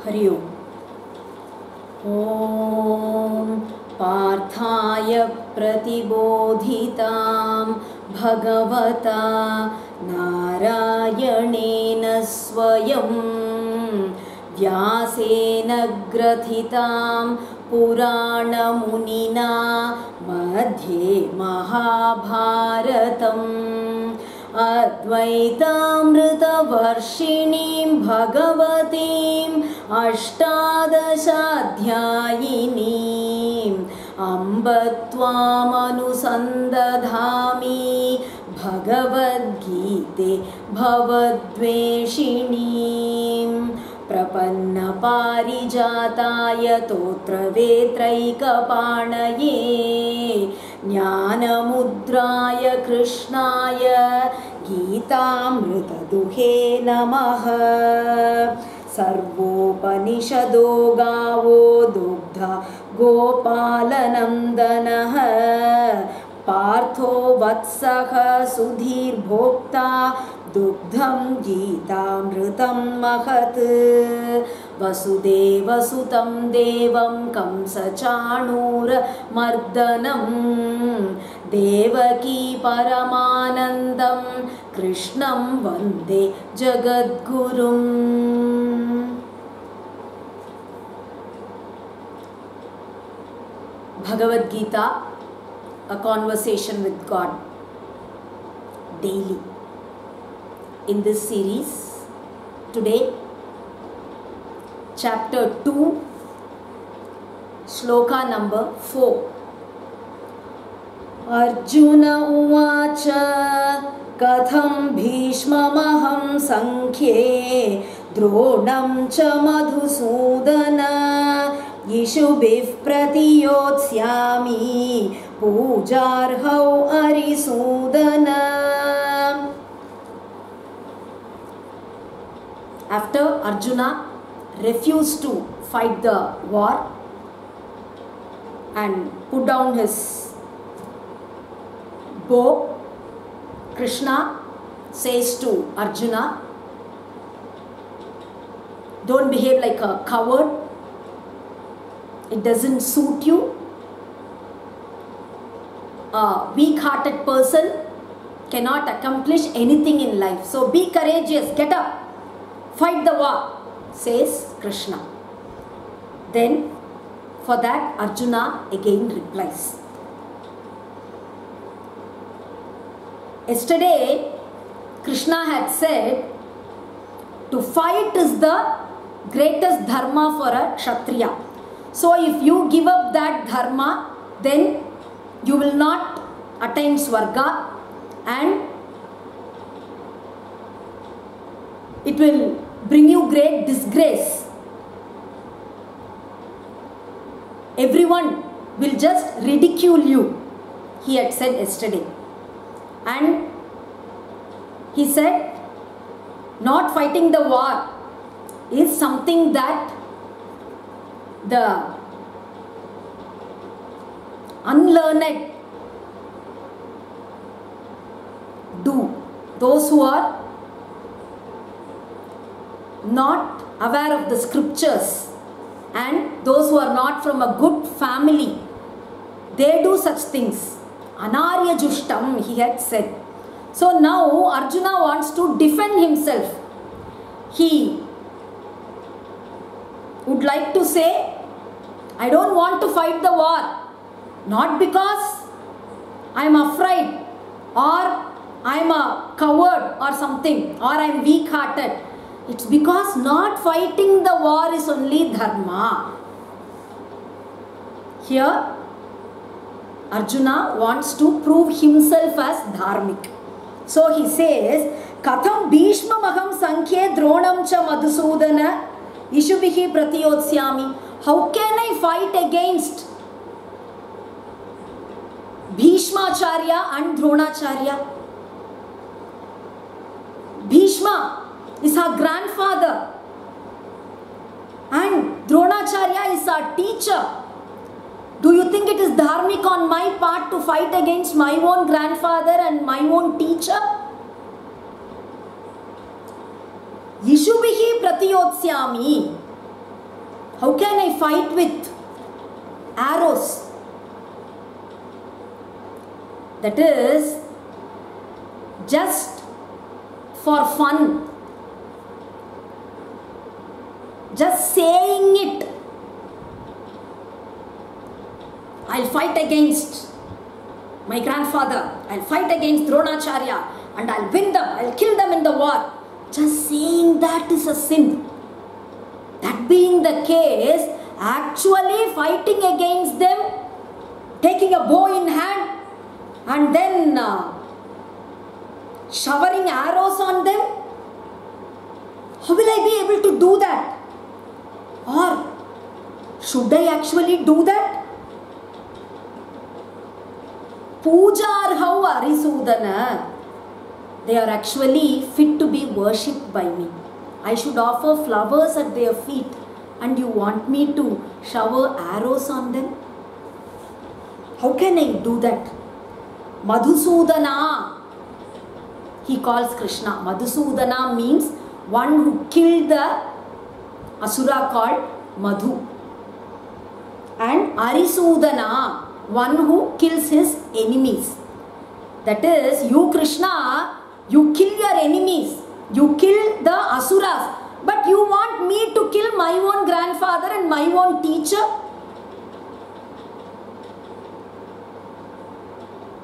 हरि ओम। ॐ पार्थाय प्रतिबोधितां भगवता नारायणेन स्वयं व्यासेन ग्रथितां पुराणमुनिना मध्ये महाभारतम् अद्वैतामृतवर्षिणीं भगवतीम् अष्टादशाध्यायिनीम् अम्ब त्वामनुसन्दधामि भगवद्गीते भवद्वेषिणीम् प्रपन्नपारिजाताय तोत्रवेत्रैकपाणये ज्ञानमुद्राय कृष्णाय गीतामृतदुहे नमः। सर्वोपनिषदो गावो दुग्धा गोपालनन्दनः पार्थो वत्सः सुधीर्भोक्ता दुग्धं गीतामृतं महत्। वसुदेवसुतं देवं कंसचाणूरमर्दनं देवकी परमानन्दं कृष्णं वन्दे जगद्गुरुम्। Bhagavad Gita, a conversation with God daily. In this series, today, chapter 2, shloka number 4. Arjuna uvacha katham bhishmamaham sankhye dronam cha madhusudana yishubhih pratiyotsyami pujarhau arisudana. After Arjuna refused to fight the war and put down his bow, Krishna says to Arjuna, don't behave like a coward. It doesn't suit you. A weak-hearted person cannot accomplish anything in life. So be courageous, get up. Fight the war, says Krishna. Then, for that, Arjuna again replies. Yesterday, Krishna had said, to fight is the greatest dharma for a Kshatriya. So, if you give up that dharma, then you will not attain Swarga and it will bring you great disgrace. Everyone will just ridicule you, he had said yesterday. And he said, not fighting the war is something that the unlearned do. Those who are not aware of the scriptures and those who are not from a good family, they do such things. Anarya Jushtam, he had said. So now Arjuna wants to defend himself. He would like to say, I don't want to fight the war. Not because I am afraid or I am a coward or something or I am weak-hearted. It's because not fighting the war is only dharma. Here, Arjuna wants to prove himself as dharmic. So he says, Katham Bhishma Maham Sankhye Dronam Cha Madhusudana Ishubhihi Pratiyotsyami. How can I fight against Bhishmacharya and Dronacharya? Bhishma is her grandfather and Dronacharya is our teacher. Do you think it is dharmic on my part to fight against my own grandfather and my own teacher? Yishubhihi pratiyotsyami. How can I fight with arrows? That is just for fun. Just saying it. I'll fight against my grandfather. I'll fight against Dronacharya and I'll win them. I'll kill them in the war. Just saying that is a sin. That being the case, actually fighting against them, taking a bow in hand and then showering arrows on them, how will I be able to do that? Or should I actually do that? Pujarhau Arisudana, they are actually fit to be worshipped by me. I should offer flowers at their feet and you want me to shower arrows on them? How can I do that? Madhusudana, he calls Krishna. Madhusudana means one who killed the Asura called Madhu. And Arisudana, one who kills his enemies. That is, you Krishna, you kill your enemies. You kill the Asuras. But you want me to kill my own grandfather and my own teacher?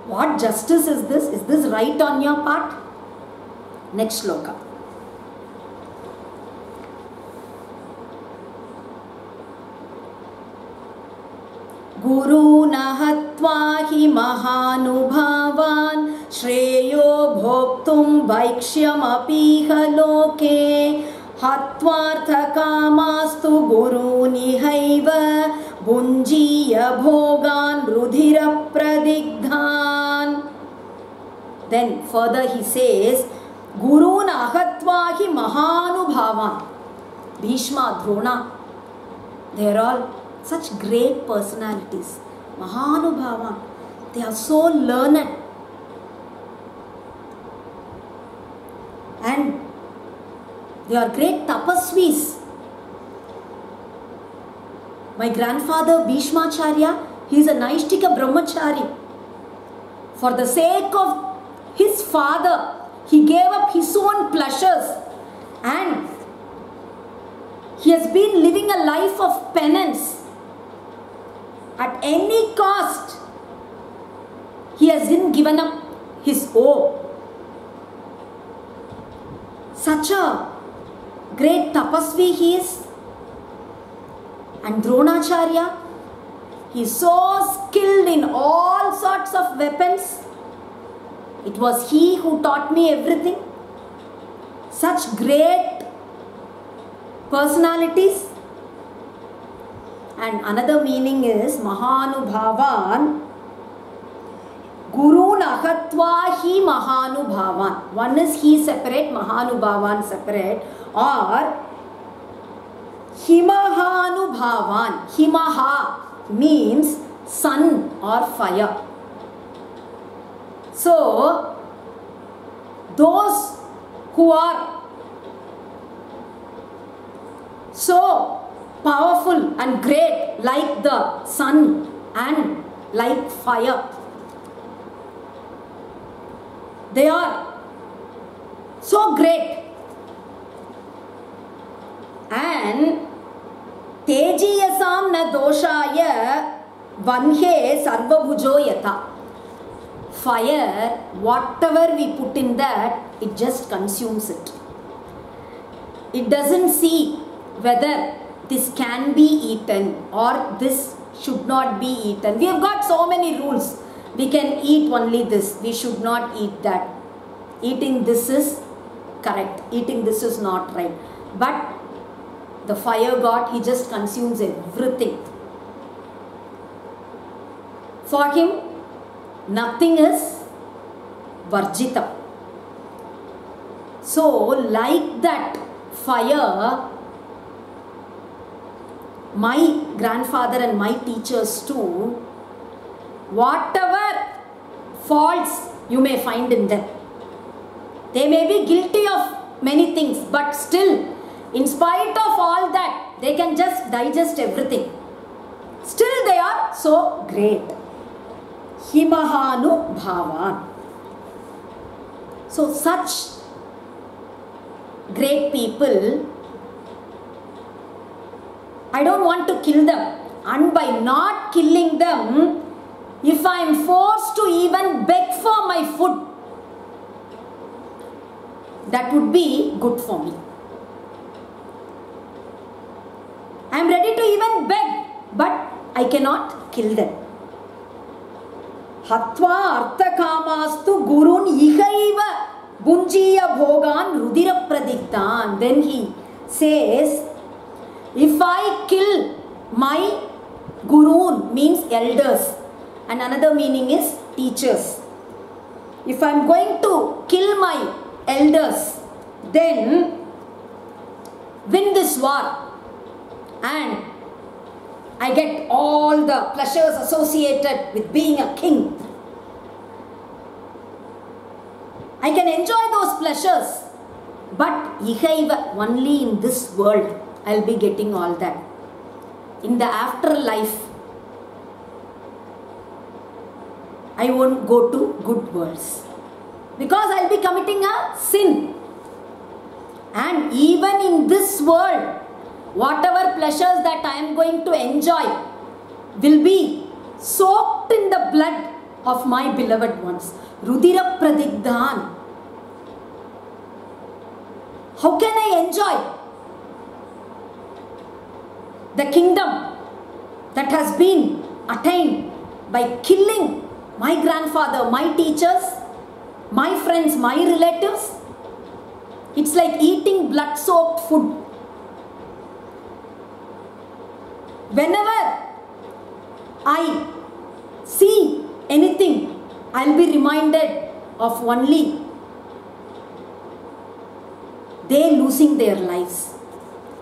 What justice is this? Is this right on your part? Next shloka. Guru nahatva hi mahanubhavan shreyo bhoktum vaikshyam apiha loke hatvartha kamastu guru nihaiva bunjiya bhogan rudhira pradigdhan. Then further he says, Guru nahatva hi mahanubhavan. Bhishma, Drona, they are all such great personalities. Mahanubhavan. They are so learned. And they are great tapasvis. My grandfather Bhishmacharya, he is a Naishtika Brahmachari. For the sake of his father, he gave up his own pleasures and he has been living a life of penance. At any cost, he hasn't given up his oath. Such a great tapasvi he is. And Dronacharya, he is so skilled in all sorts of weapons. It was he who taught me everything. Such great personalities. And another meaning is Mahanubhavan. Guru nahatva hi Mahanubhavan. One is he separate, Mahanubhavan separate. Or Himahanubhavan. Himaha means sun or fire. So, those who are so powerful and great like the sun and like fire, they are so great. And Tejiyasam na doshaya vanhe sarvabhujo yatha. Fire, whatever we put in that, it just consumes it. It doesn't see whether this can be eaten or this should not be eaten. We have got so many rules. We can eat only this. We should not eat that. Eating this is correct. Eating this is not right. But the fire god, he just consumes everything. For him, nothing is varjita. So, like that fire, my grandfather and my teachers too, whatever faults you may find in them, they may be guilty of many things, but still, in spite of all that, They can just digest everything. Still they are so great. Himahanu bhavan. So such great people, I don't want to kill them. And by not killing them, if I am forced to even beg for my food, that would be good for me. I am ready to even beg, but I cannot kill them. Hatva arthakamastu gurun ihaiva bunjiya bhogan rudira pradiktan. Then he says, if I kill my gurun, means elders, and another meaning is teachers. If I am going to kill my elders, then win this war and I get all the pleasures associated with being a king. I can enjoy those pleasures, but ihaiva, only in this world I will be getting all that. In the afterlife, I won't go to good worlds, because I will be committing a sin. And even in this world, whatever pleasures that I am going to enjoy will be soaked in the blood of my beloved ones. Rudira pradigdhan. How can I enjoy the kingdom that has been attained by killing my grandfather, my teachers, my friends, my relatives? It's like eating blood-soaked food. Whenever I see anything, I'll be reminded of only they losing their lives.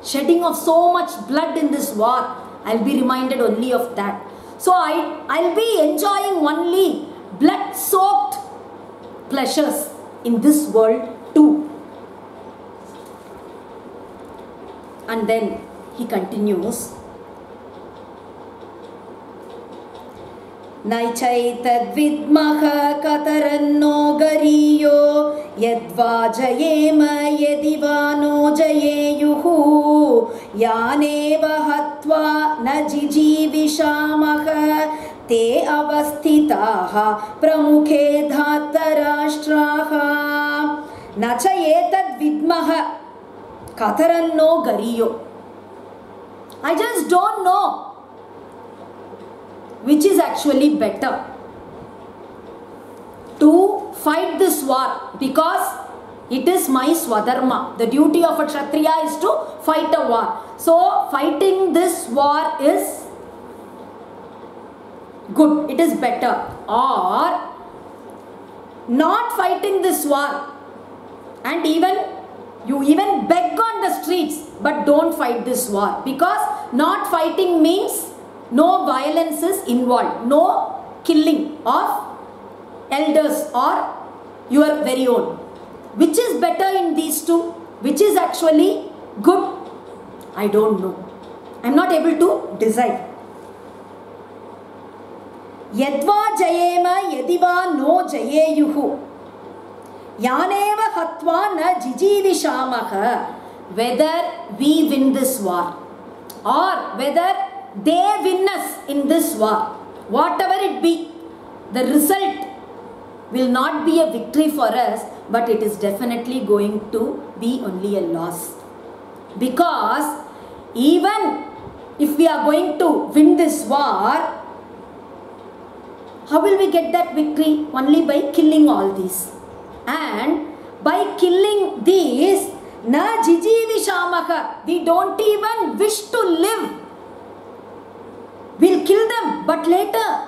Shedding of so much blood in this war, I'll be reminded only of that. So I'll be enjoying only blood-soaked pleasures in this world too. And then he continues, Naichaitad vidmaha kataranno gariyo yadva jayema yadivano jayeyuhu yaneva hatva najijivishamaha te avasthitaha pramukhe dhatarashtraha Nachayetad vidmaha kataranno gariyo. I just don't know which is actually better, to fight this war, because it is my swadharma. The duty of a kshatriya is to fight a war. So fighting this war is good, it is better. Or not fighting this war, and you even beg on the streets, but don't fight this war, because not fighting means no violence is involved, no killing of elders or your very own. Which is better in these two? Which is actually good? I don't know. I am not able to decide. Yadva jayema yadiva no jayeyuhu yaneva hatva na jijivishamaha. Whether we win this war or whether they win us in this war, whatever it be, the result will not be a victory for us, but it is definitely going to be only a loss. Because even if we are going to win this war, how will we get that victory? Only by killing all these. And by killing these, na jijivishamaha, we don't even wish to live. We'll kill them, but later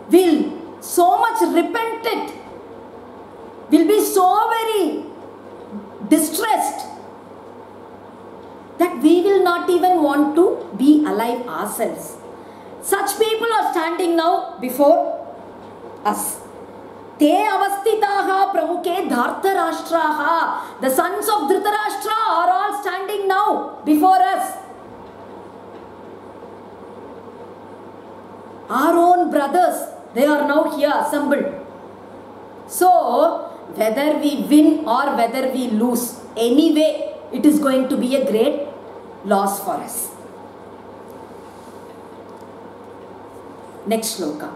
we'll so much repent it. We'll be so very distressed that we will not even want to be alive ourselves. Such people are standing now before us. Te avastitaha pramukhe dhartarashtraha. The sons of Dhritarashtra are all standing now before us. Our own brothers, they are now here assembled. So, whether we win or whether we lose, anyway, it is going to be a great loss for us. Next shloka.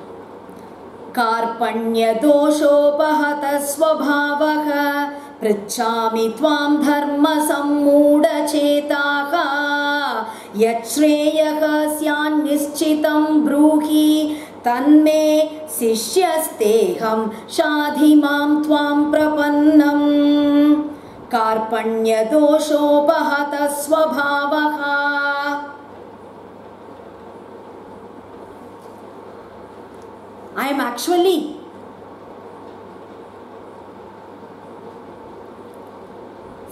Karpanya doshopahata svabhavaha pritchami tvam dharma sammuda chetaha yachreyaha syan nischitam bruhi tanme sishyasteham shadhimam tvam prapannam. Karpanya doshopahata svabhavaha. I am actually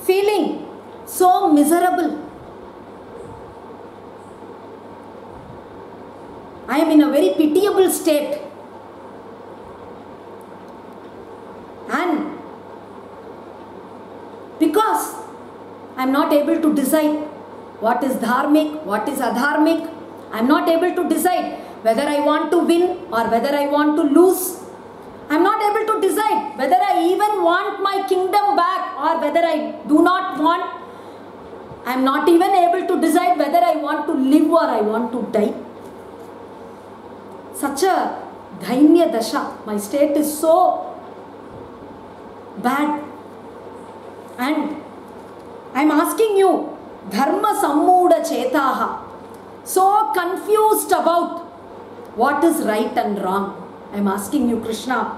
feeling so miserable. I am in a very pitiable state. And because I am not able to decide what is dharmic, what is adharmic, I am not able to decide whether I want to win or whether I want to lose. I am not able to decide whether I even want my kingdom back or whether I do not want. I am not even able to decide whether I want to live or I want to die. Such a dhainya dasha. My state is so bad. And I am asking you, dharma sammuda chetaha. So confused about what is right and wrong. I am asking you, Krishna.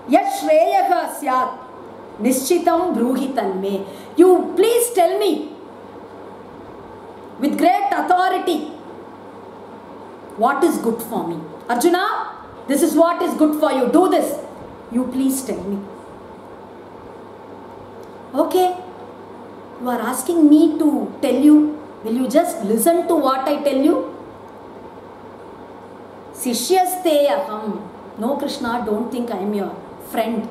Yashreyaha syat nischitam bruhitan me. You please tell me with great authority what is good for me. Arjuna, this is what is good for you. Do this. You please tell me. Okay. You are asking me to tell you. Will you just listen to what I tell you? Sishyaste aham. No, Krishna, don't think I am your friend.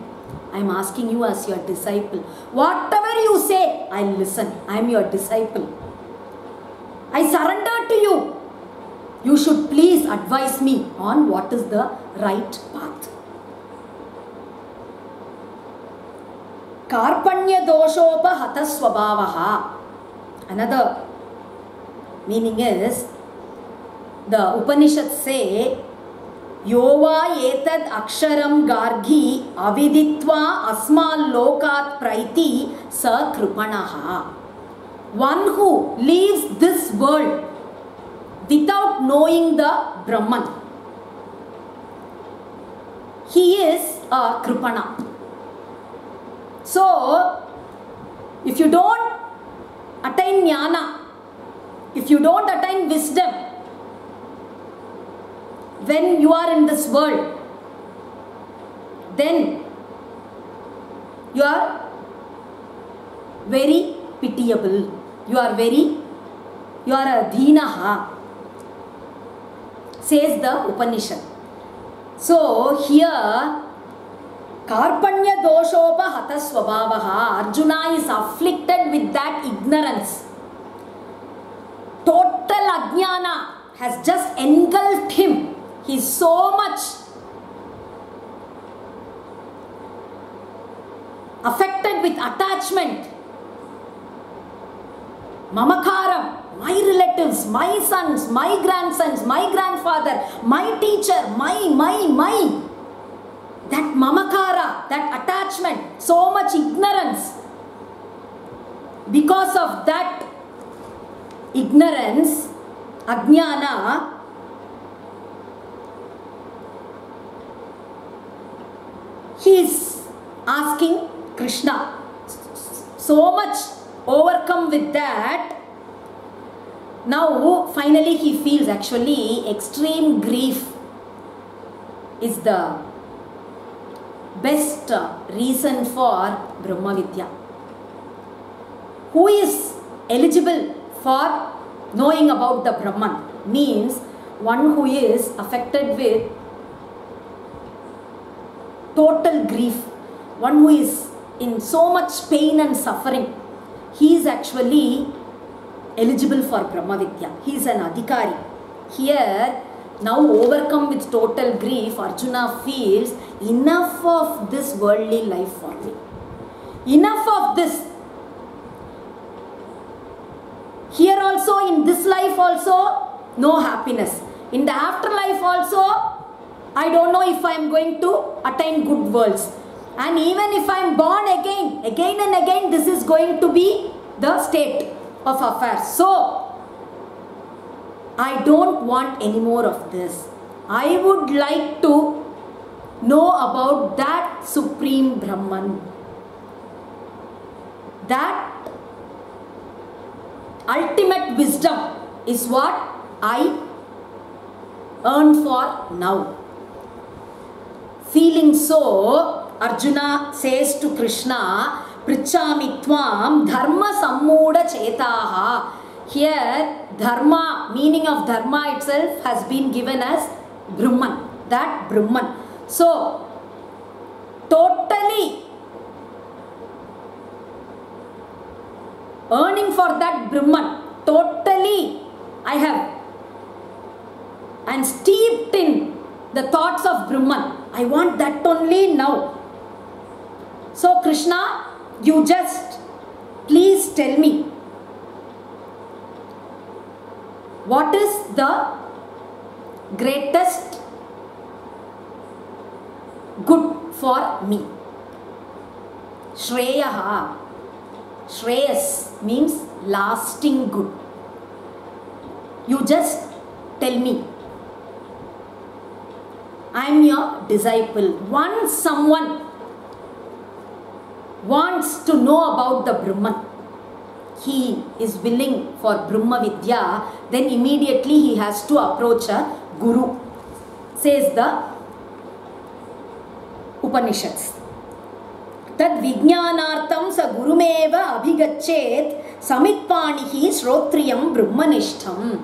I am asking you as your disciple. Whatever you say, I will listen. I am your disciple. I surrender to you. You should please advise me on what is the right path. Karpanya doshopa hata swabhavaha. Another meaning is, the Upanishads say, Yova etad aksharam gargi aviditva asmal lokat praiti sa kripanaha. One who leaves this world without knowing the Brahman, he is a kripana. So, if you don't attain jnana, if you don't attain wisdom, when you are in this world, then you are very pitiable. You are a dhinaha, says the Upanishad. So here, Karpanya doshopa hata swabhavaha. Arjuna is afflicted with that ignorance. Total ajnana has just engulfed him. He is so much affected with attachment. Mamakaram, my relatives, my sons, my grandsons, my grandfather, my teacher, my. That mamakara, that attachment, so much ignorance. Because of that ignorance, ajnana, he is asking Krishna. So much overcome with that. Now finally he feels actually extreme grief is the best reason for Brahma Vidya. Who is eligible for knowing about the Brahman? Means one who is affected with total grief, one who is in so much pain and suffering, he is actually eligible for Brahma Vidya. He is an adhikari. Here, now overcome with total grief, Arjuna feels, enough of this worldly life for me. Enough of this. Here also, in this life also, no happiness. In the afterlife also, I don't know if I am going to attain good worlds. And even if I am born again and again, this is going to be the state of affairs. So, I don't want any more of this. I would like to know about that Supreme Brahman. That ultimate wisdom is what I earn for now. Feeling so, Arjuna says to Krishna, Prichami tvam dharma sammuda chetaha. Here, dharma, meaning of dharma itself has been given as Brahman. That Brahman. So, totally earning for that Brahman. Totally I am steeped in the thoughts of Brahman. I want that only now. So Krishna, you just please tell me, what is the greatest good for me? Shreyaha. Shreyas means lasting good. You just tell me. I am your disciple. Once someone wants to know about the Brahman, he is willing for Brahma Vidya, then immediately he has to approach a guru, says the Upanishads. Tad vijnanartam sa gurumeva abhigachet samitpanihi shrotriyam brahmanishtam.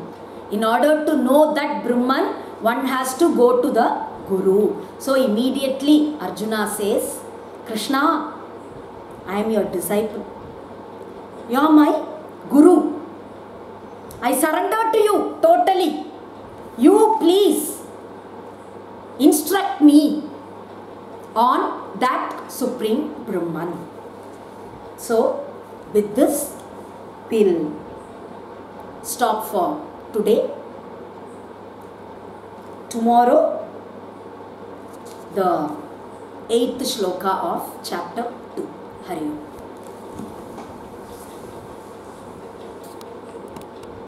In order to know that Brahman, one has to go to the guru. So immediately Arjuna says, Krishna, I am your disciple. You are my guru. I surrender to you totally. You please instruct me on that Supreme Brahman. So with this, we'll stop for today. Tomorrow, the 8th shloka of chapter 2. Hari Om.